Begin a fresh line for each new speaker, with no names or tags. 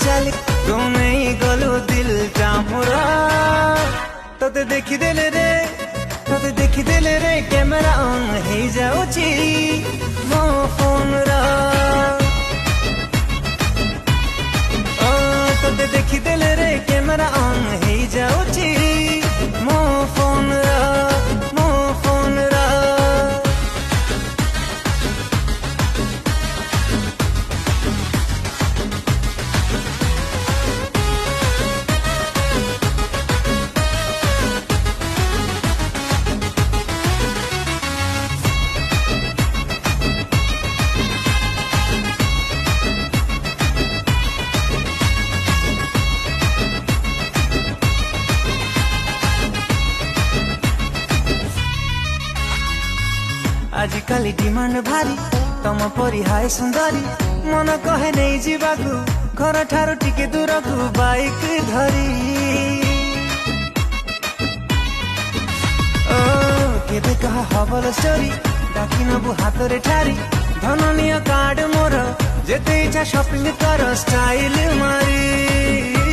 ଚାଲି ତୁ ନେଇ ଗଲୁ ଦିଲଟା ମୋର ତତେ ଦେଖିଦେଲେ ରେ କ୍ୟାମେରା ଅନ୍ ହେଇଯାଉଛି ମୋ ଫୋନର ତତେ ଦେଖିଦେଲେ ରେ କ୍ୟାମେରା ଅନ୍ ହେଇଯାଉଛି ମୋ ଫୋନର आजिकाली डिमांड भारी तम परी हाय सुंदरी मन कहे नहीं जीवाकू घर ठारू टिके दूर को बाइक धरी ओ केबे कहा हबल स्टोरी डाकी नबु हाथ रे ठारी धननिया कार्ड मोर जेते इच्छा शॉपिंग कर स्टाइल मारी